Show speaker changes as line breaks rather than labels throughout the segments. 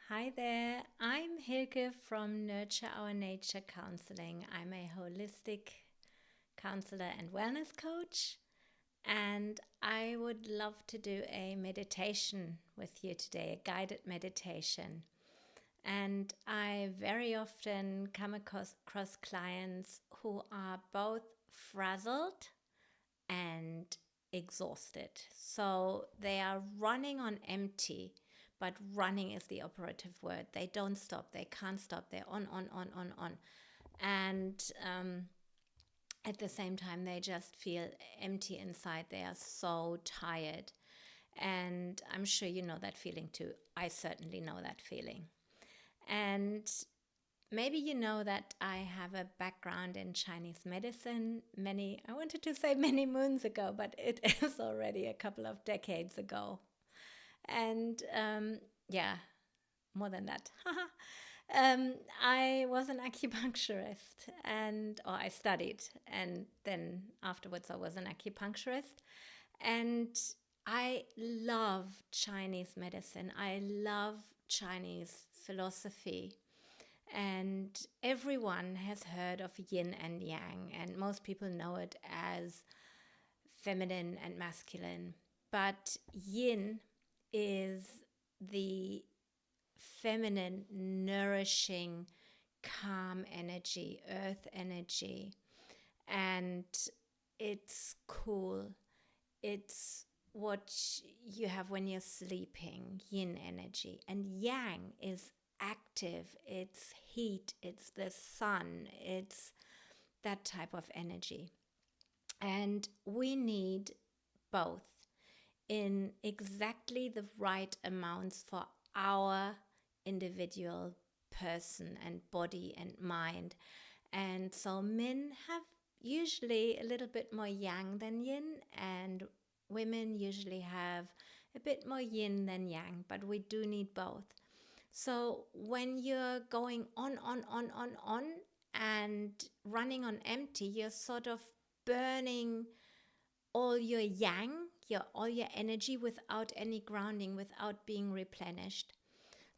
Hi there, I'm Hilke from Nurture Our Nature Counseling. I'm a holistic counselor and wellness coach, and I would love to do a meditation with you today, a guided meditation. And I very often come across clients who are both frazzled and exhausted. So they are running on empty, but running is the operative word. They don't stop. They can't stop. They're on. And at the same time, they just feel empty inside. They are so tired. And I'm sure you know that feeling too. I certainly know that feeling. And maybe you know that I have a background in Chinese medicine I wanted to say many moons ago, but it is already a couple of decades ago. And yeah, more than that. I was an acupuncturist or I studied, and then afterwards I was an acupuncturist. And I love Chinese medicine. I love Chinese philosophy. And everyone has heard of yin and yang, and most people know it as feminine and masculine. But yin is the feminine, nourishing, calm energy, earth energy. And it's cool. It's what you have when you're sleeping, yin energy. And yang is active, it's heat, it's the sun, it's that type of energy. And we need both in exactly the right amounts for our individual person and body and mind. And so men have usually a little bit more yang than yin, and women usually have a bit more yin than yang, but we do need both. So when you're going on, and running on empty, you're sort of burning all your yang, all your energy without any grounding, without being replenished.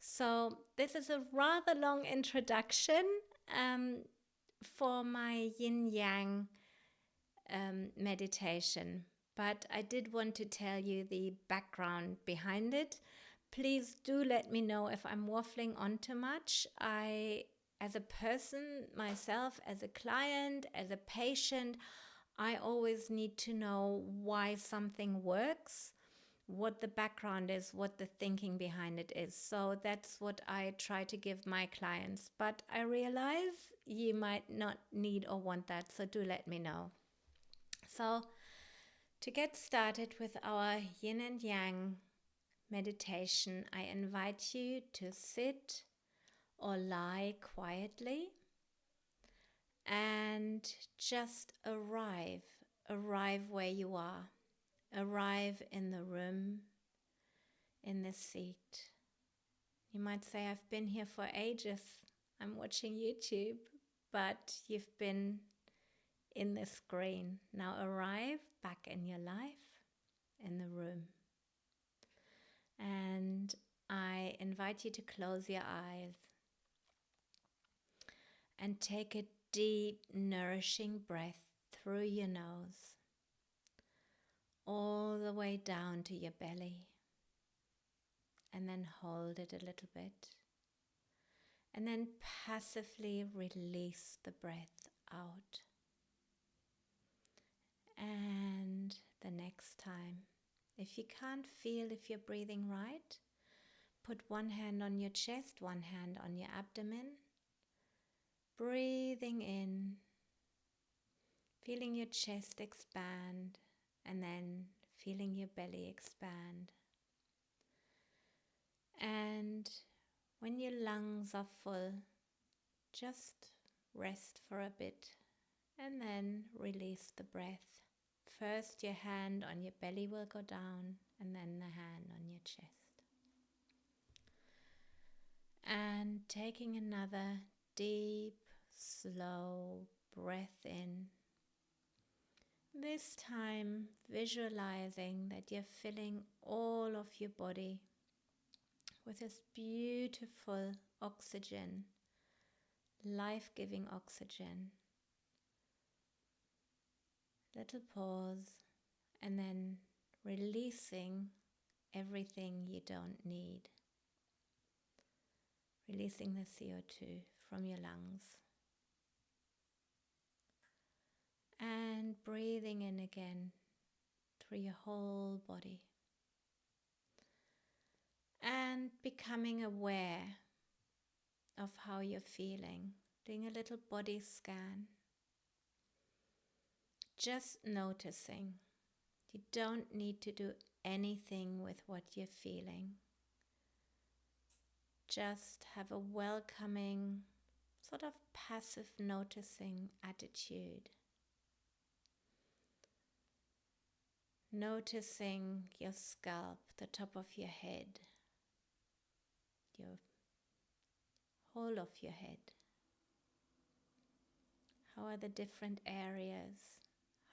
So this is a rather long introduction for my Yin-Yang meditation. But I did want to tell you the background behind it. Please do let me know if I'm waffling on too much. As a person, myself, as a client, as a patient, I always need to know why something works, what the background is, what the thinking behind it is. So that's what I try to give my clients. But I realize you might not need or want that, so do let me know. So to get started with our yin and yang meditation, I invite you to sit or lie quietly and just arrive where you are. Arrive in the room, in the seat. You might say, I've been here for ages. I'm watching YouTube, but you've been in the screen. Now arrive back in your life, in the room. And I invite you to close your eyes and take a deep, nourishing breath through your nose, all the way down to your belly. And then hold it a little bit. And then passively release the breath out. And the next time, if you can't feel if you're breathing right, put one hand on your chest, one hand on your abdomen. Breathing in, feeling your chest expand, and then feeling your belly expand. And when your lungs are full, just rest for a bit and then release the breath. First, your hand on your belly will go down, and then the hand on your chest. And taking another deep, slow breath in. This time, visualizing that you're filling all of your body with this beautiful oxygen, life-giving oxygen. Little pause, and then releasing everything you don't need. Releasing the CO2 from your lungs. And breathing in again through your whole body. And becoming aware of how you're feeling. Doing a little body scan. Just noticing. You don't need to do anything with what you're feeling. Just have a welcoming, sort of passive noticing attitude. Noticing your scalp, the top of your head, your whole of your head. How are the different areas?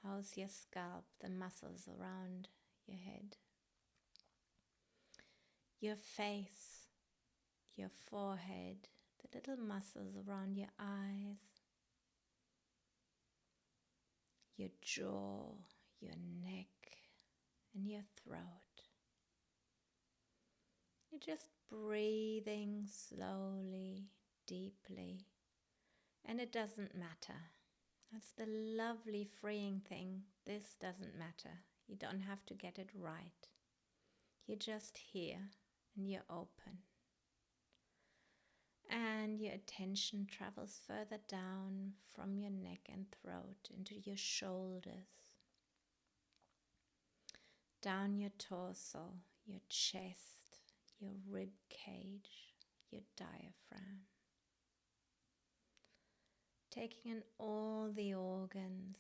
How's your scalp, the muscles around your head? Your face, your forehead, the little muscles around your eyes, your jaw, your neck, and your throat. You're just breathing slowly, deeply, and it doesn't matter. That's the lovely freeing thing. This doesn't matter. You don't have to get it right. You're just here and you're open. And your attention travels further down from your neck and throat into your shoulders, down your torso, your chest, your rib cage, your diaphragm. Taking in all the organs,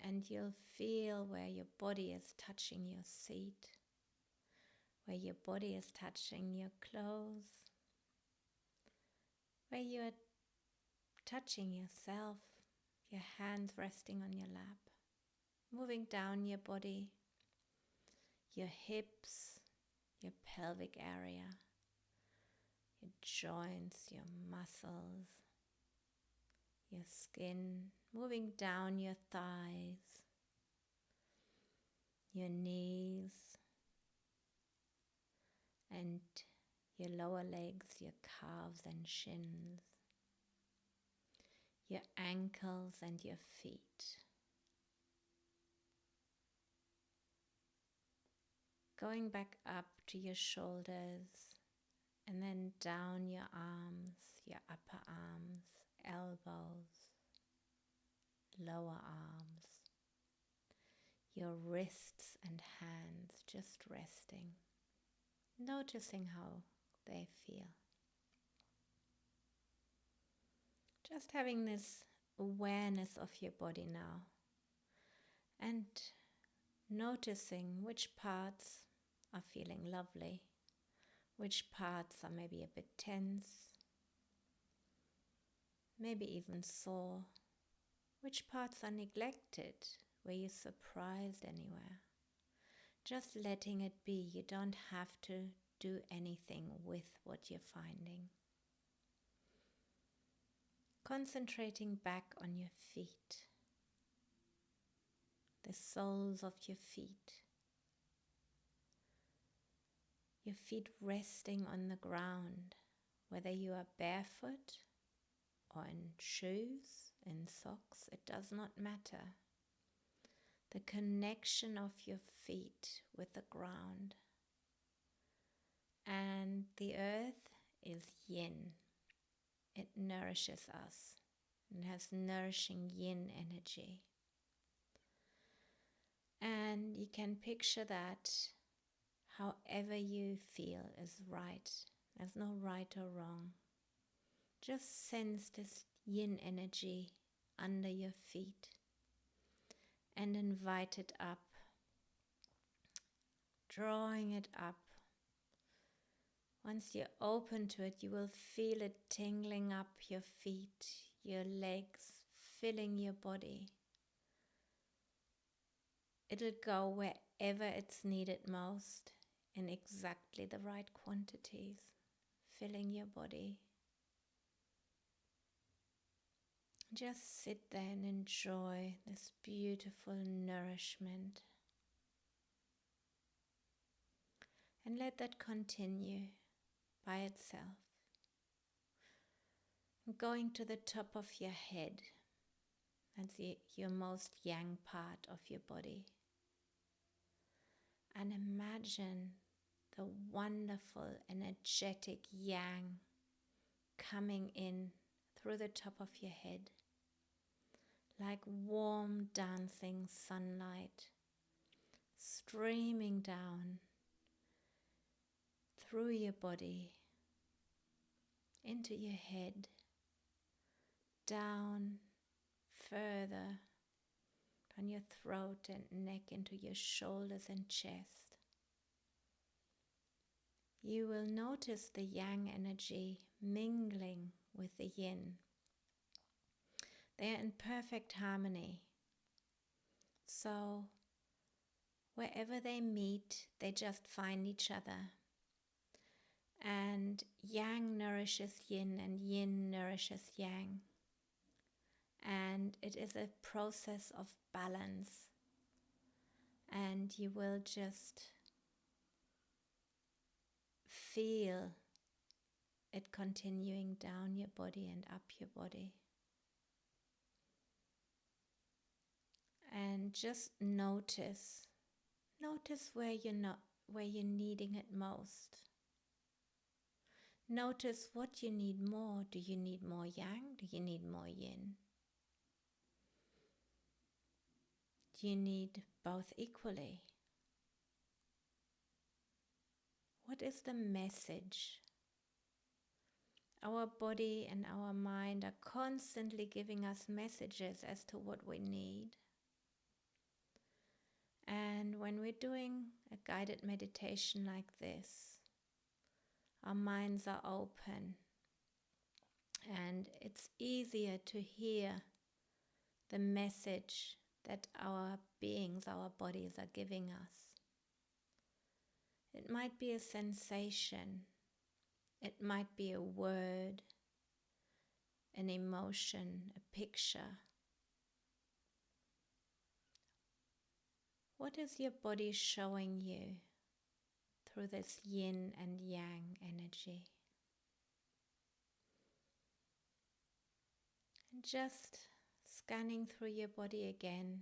and you'll feel where your body is touching your seat, where your body is touching your clothes, where you are touching yourself, your hands resting on your lap, moving down your body, your hips, your pelvic area, your joints, your muscles, your skin, moving down your thighs, your knees, and your lower legs, your calves and shins, your ankles and your feet. Going back up to your shoulders and then down your arms, your upper arms, elbows, lower arms, your wrists and hands just resting, noticing how they feel. Just having this awareness of your body now and noticing which parts are feeling lovely, which parts are maybe a bit tense, maybe even sore, which parts are neglected, were you surprised anywhere? Just letting it be. You don't have to do anything with what you're finding. Concentrating back on your feet, the soles of your feet resting on the ground, whether you are barefoot or in shoes, in socks, it does not matter. The connection of your feet with the ground. And the earth is yin. It nourishes us. It has nourishing yin energy. And you can picture that however you feel is right. There's no right or wrong. Just sense this yin energy under your feet and invite it up, drawing it up. Once you're open to it, you will feel it tingling up your feet, your legs, filling your body. It'll go wherever it's needed most, in exactly the right quantities, filling your body. Just sit there and enjoy this beautiful nourishment. And let that continue by itself. Going to the top of your head. That's your most yang part of your body. And imagine the wonderful, energetic yang coming in through the top of your head, like warm dancing sunlight streaming down through your body, into your head, down further down your throat and neck, into your shoulders and chest. You will notice the yang energy mingling with the yin. They are in perfect harmony. So wherever they meet, they just find each other. And yang nourishes yin and yin nourishes yang. And it is a process of balance. And you will just feel it continuing down your body and up your body. And just notice where you're needing it most. Notice what you need more. Do you need more yang? Do you need more yin? Do you need both equally? What is the message? Our body and our mind are constantly giving us messages as to what we need. And when we're doing a guided meditation like this, our minds are open and it's easier to hear the message that our beings, our bodies are giving us. It might be a sensation, it might be a word, an emotion, a picture. What is your body showing you through this yin and yang energy? And just scanning through your body again,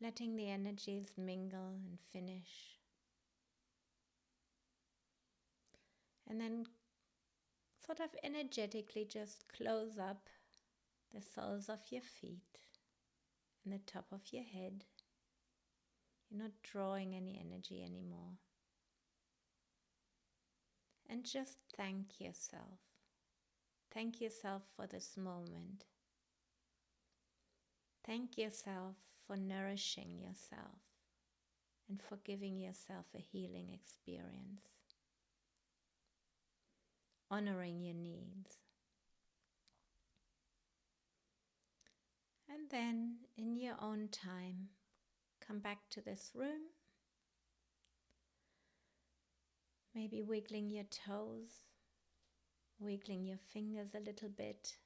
letting the energies mingle and finish. And then sort of energetically just close up the soles of your feet and the top of your head. You're not drawing any energy anymore. And just thank yourself. Thank yourself for this moment. Thank yourself for nourishing yourself and for giving yourself a healing experience. Honoring your needs. And then, in your own time, come back to this room. Maybe wiggling your toes, wiggling your fingers a little bit.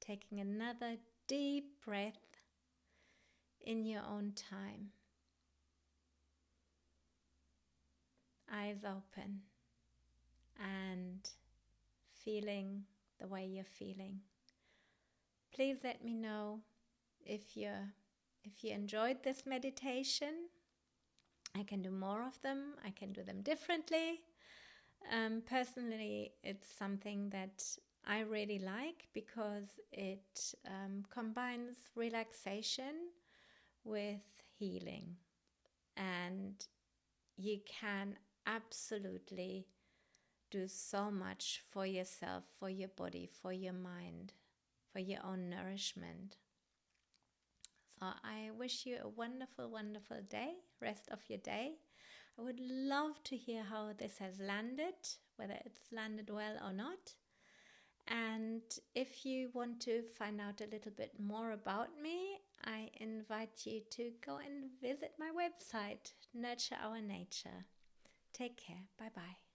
Taking another deep breath in your own time. Eyes open and feeling the way you're feeling. Please let me know if you enjoyed this meditation. I can do more of them. I can do them differently. Personally, it's something that I really like because it combines relaxation with healing. And you can absolutely do so much for yourself, for your body, for your mind, for your own nourishment. So I wish you a wonderful, wonderful day, rest of your day. I would love to hear how this has landed, whether it's landed well or not. And if you want to find out a little bit more about me, I invite you to go and visit my website, Nurture Our Nature. Take care. Bye bye.